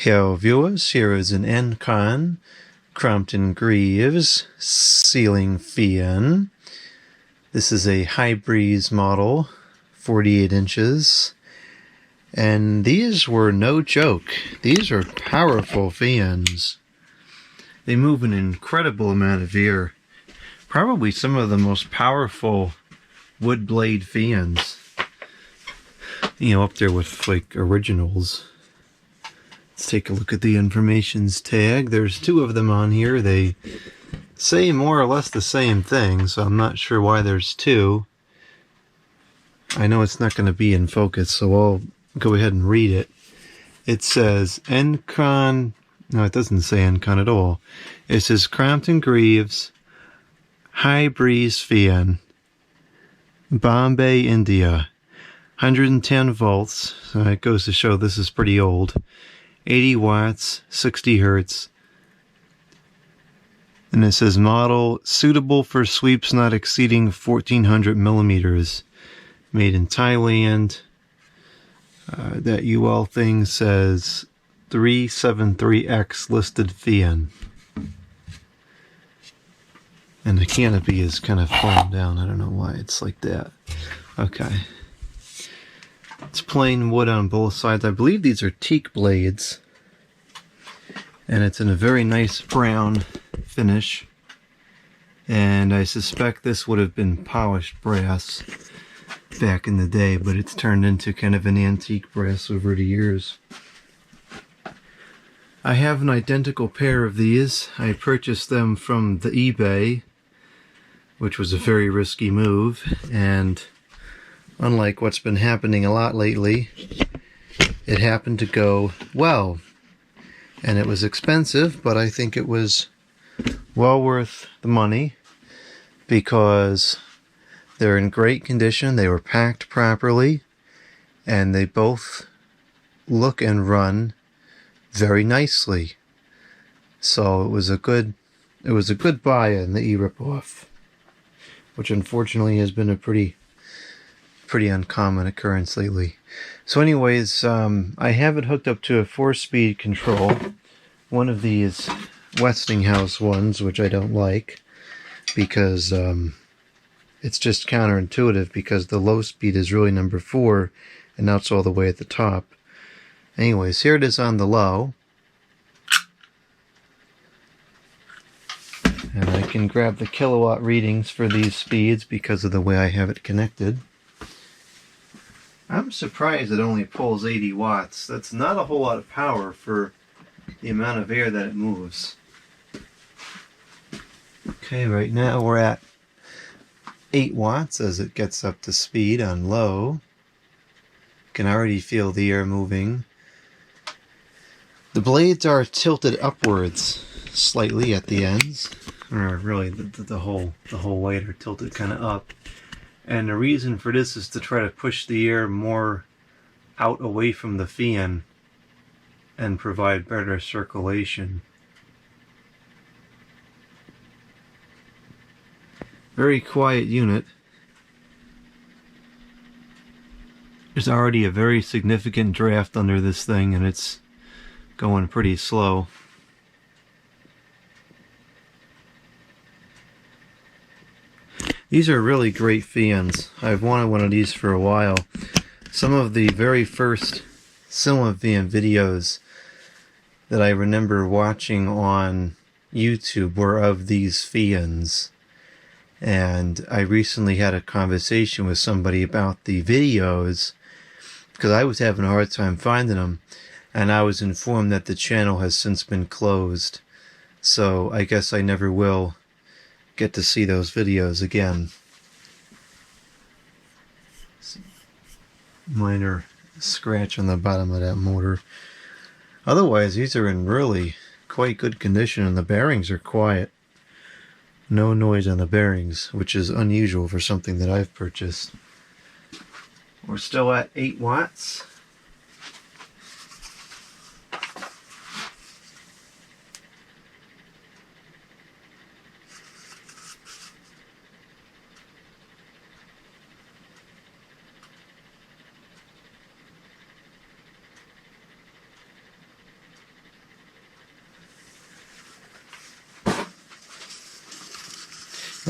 Hello viewers, here is an Encon Crompton Greaves ceiling fan. This is a high breeze model, 48 inches, and these were no joke. These are powerful fans. They move an incredible amount of air. Probably some of the most powerful wood blade fans. You know, up there with like originals. Let's take a look at the informations tag. There's two of them on here. They say more or less the same thing, so I'm not sure why there's two. I know it's not going to be in focus, so I'll go ahead and read it. It says Encon... No, it doesn't say Encon at all. It says Crompton Greaves High Breeze Fan, Bombay, India. 110 volts. So it goes to show this is pretty old. 80 watts, 60 hertz. And it says model suitable for sweeps not exceeding 1400 millimeters. Made in Thailand. That UL thing says 373X listed fan. And the canopy is kind of falling down. I don't know why it's like that. Okay. It's plain wood on both sides. I believe these are teak blades. And it's in a very nice brown finish. And I suspect this would have been polished brass back in the day, but it's turned into kind of an antique brass over the years. I have an identical pair of these. I purchased them from the eBay, which was a very risky move, and unlike what's been happening a lot lately, it happened to go well. And it was expensive, but I think it was well worth the money because they're in great condition, they were packed properly, and they both look and run very nicely. So it was a good buy in the e-ripoff, which unfortunately has been a pretty uncommon occurrence lately. So anyways, I have it hooked up to a 4-speed control. One of these Westinghouse ones, which I don't like, because it's just counterintuitive, because the low speed is really number 4, and now it's all the way at the top. Anyways, here it is on the low. And I can grab the kilowatt readings for these speeds because of the way I have it connected. I'm surprised it only pulls 80 watts. That's not a whole lot of power for the amount of air that it moves. Okay, right now we're at 8 watts as it gets up to speed on low. Can already feel the air moving. The blades are tilted upwards slightly at the ends, or really the whole way they're tilted kind of up. And the reason for this is to try to push the air more out away from the fan and provide better circulation. Very quiet unit. There's already a very significant draft under this thing, and it's going pretty slow. These are really great fans. I've wanted one of these for a while. Some of the very first ceiling fan videos that I remember watching on YouTube were of these fans. And I recently had a conversation with somebody about the videos because I was having a hard time finding them. And I was informed that the channel has since been closed. So I guess I never will get to see those videos again. Minor scratch on the bottom of that motor. Otherwise, these are in really quite good condition, and the bearings are quiet. No noise on the bearings, which is unusual for something that I've purchased. We're still at 8 watts.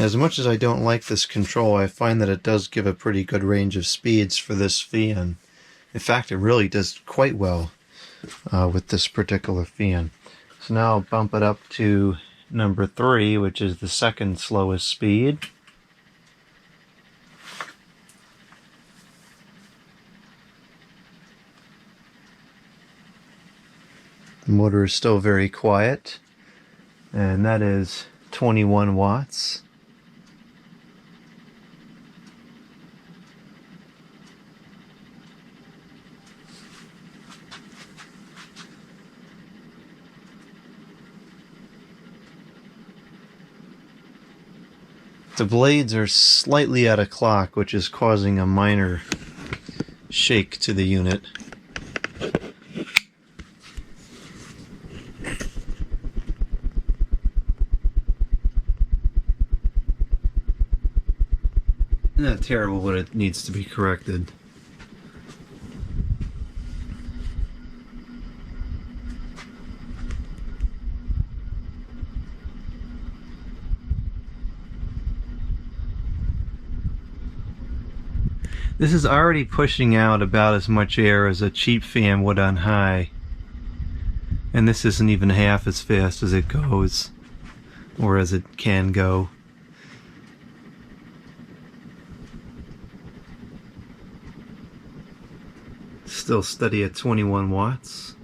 As much as I don't like this control, I find that it does give a pretty good range of speeds for this fan. In fact, it really does quite well with this particular fan. So now I'll bump it up to number 3, which is the second slowest speed. The motor is still very quiet, and that is 21 watts. The blades are slightly out of clock, which is causing a minor shake to the unit. Not terrible, but it needs to be corrected. This is already pushing out about as much air as a cheap fan would on high. And this isn't even half as fast as it goes, or as it can go. Still steady at 21 watts.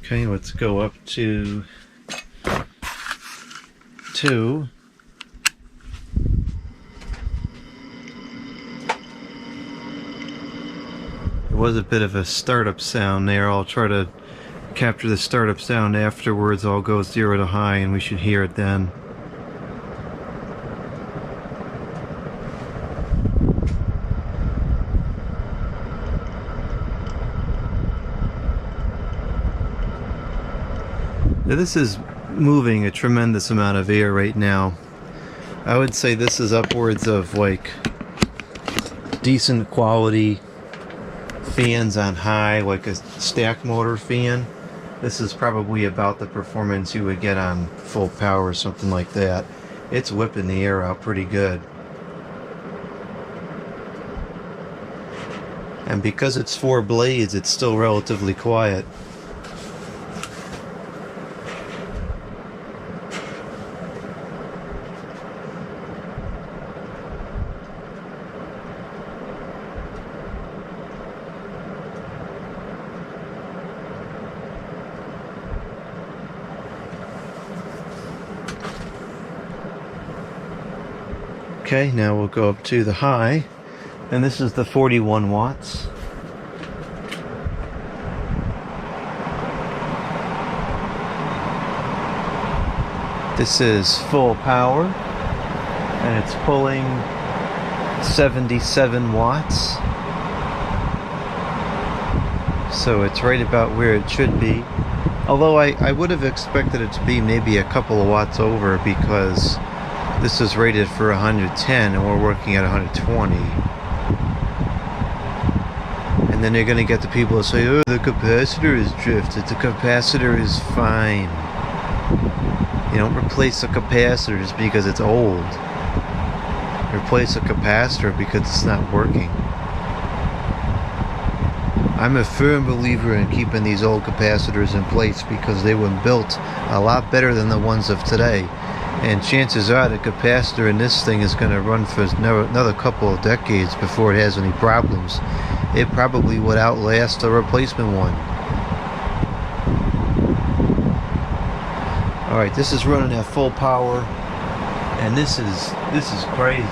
Okay, let's go up to 2. There was a bit of a startup sound there. I'll try to capture the startup sound afterwards. I'll go 0 to high and we should hear it then. Now this is moving a tremendous amount of air right now. I would say this is upwards of like decent quality fans on high, like a stack motor fan. This is probably about the performance you would get on full power or something like that. It's whipping the air out pretty good. And because it's 4 blades, it's still relatively quiet. Okay, now we'll go up to the high, and this is the 41 watts. This is full power, and it's pulling 77 watts. So it's right about where it should be. Although I would have expected it to be maybe a couple of watts over, because this is rated for 110 and we're working at 120. And then you're going to get the people who say, oh, the capacitor is drifted. The capacitor is fine. You don't replace a capacitor just because it's old. Replace a capacitor because it's not working. I'm a firm believer in keeping these old capacitors in place because they were built a lot better than the ones of today. And chances are the capacitor in this thing is going to run for another couple of decades before it has any problems. It probably would outlast a replacement one. Alright, this is running at full power, and this is crazy.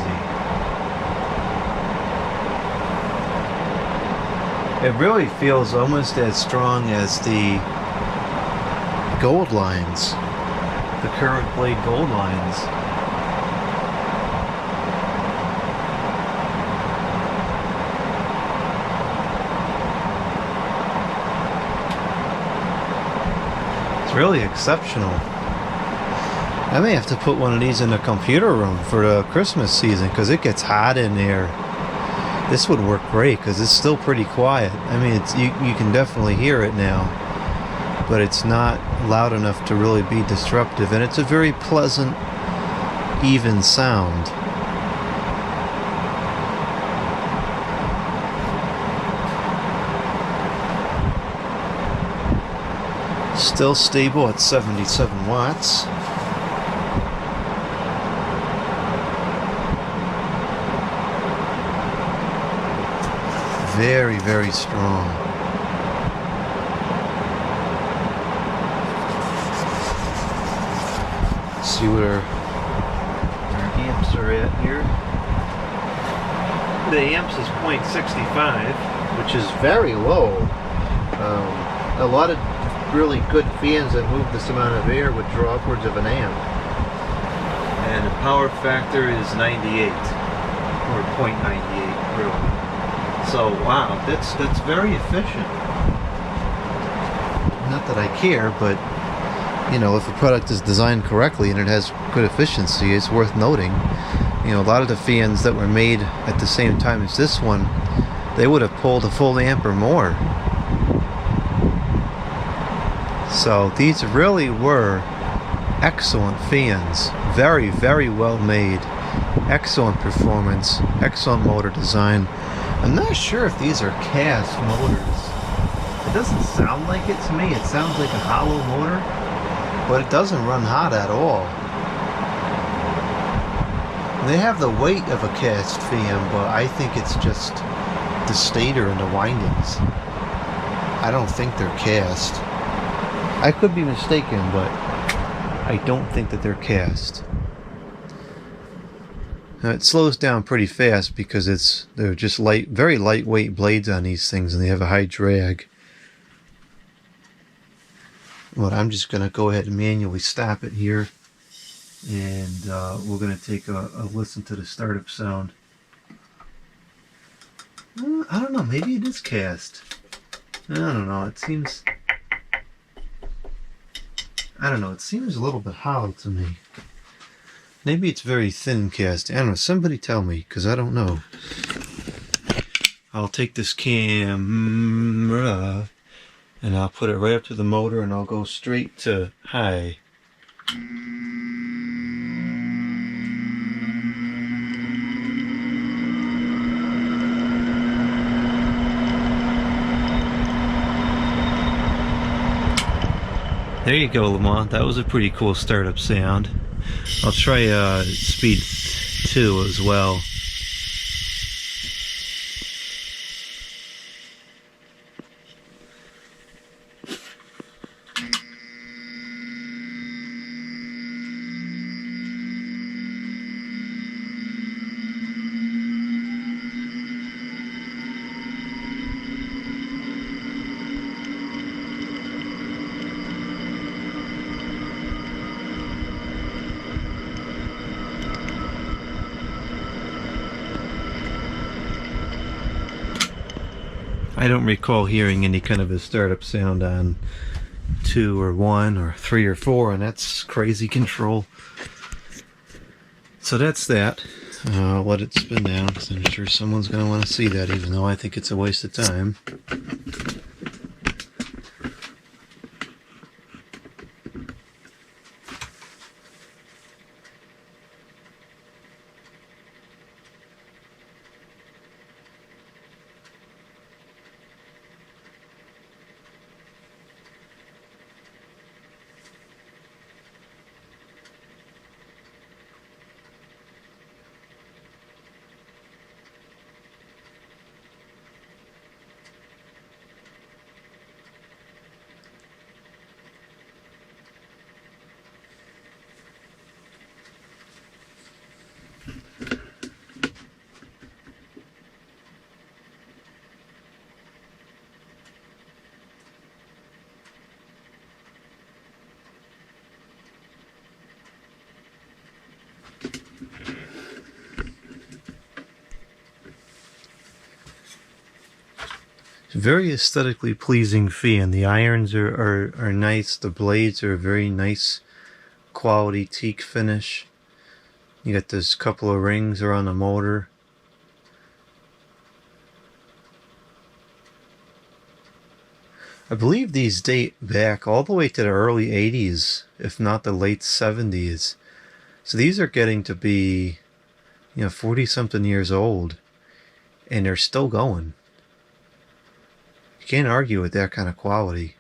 It really feels almost as strong as the gold lines. The current blade gold lines. It's really exceptional. I may have to put one of these in the computer room for the Christmas season because it gets hot in there. This would work great because it's still pretty quiet. I mean, you can definitely hear it now, but it's not loud enough to really be disruptive, and it's a very pleasant, even sound. Still stable at 77 watts. Very, very strong. Let's see what our amps are at here. The amps is 0.65, which is very low. A lot of really good fans that move this amount of air would draw upwards of an amp. And the power factor is 98, or 0.98 really. So wow, that's very efficient. Not that I care, but you know, if a product is designed correctly and it has good efficiency, it's worth noting. You know, a lot of the fans that were made at the same time as this one, they would have pulled a full amp or more. So these really were excellent fans. Very, very well made. Excellent performance. Excellent motor design. I'm not sure if these are cast motors. It doesn't sound like it to me. It sounds like a hollow motor, but it doesn't run hot at all. They have the weight of a cast fan, but I think it's just the stator and the windings. I don't think they're cast. I could be mistaken, but I don't think that they're cast. Now it slows down pretty fast because they're just very lightweight blades on these things, and they have a high drag. But I'm just going to go ahead and manually stop it here, and we're going to take a listen to the startup sound. I don't know, maybe it is cast. I don't know, it seems a little bit hollow to me. Maybe it's very thin cast. I don't know, somebody tell me, because I don't know. I'll take this camera and I'll put it right up to the motor, and I'll go straight to high. There you go, Lamont. That was a pretty cool startup sound. I'll try speed 2 as well. I don't recall hearing any kind of a startup sound on 2 or 1 or 3 or 4, and that's crazy control. So that's that. I'll let it spin down because I'm sure someone's going to want to see that, even though I think it's a waste of time. Very aesthetically pleasing fan. The irons are nice. The blades are a very nice quality teak finish. You got this couple of rings around the motor. I believe these date back all the way to the early 80s, if not the late 70s. So these are getting to be, 40 something years old, and they're still going. You can't argue with that kind of quality.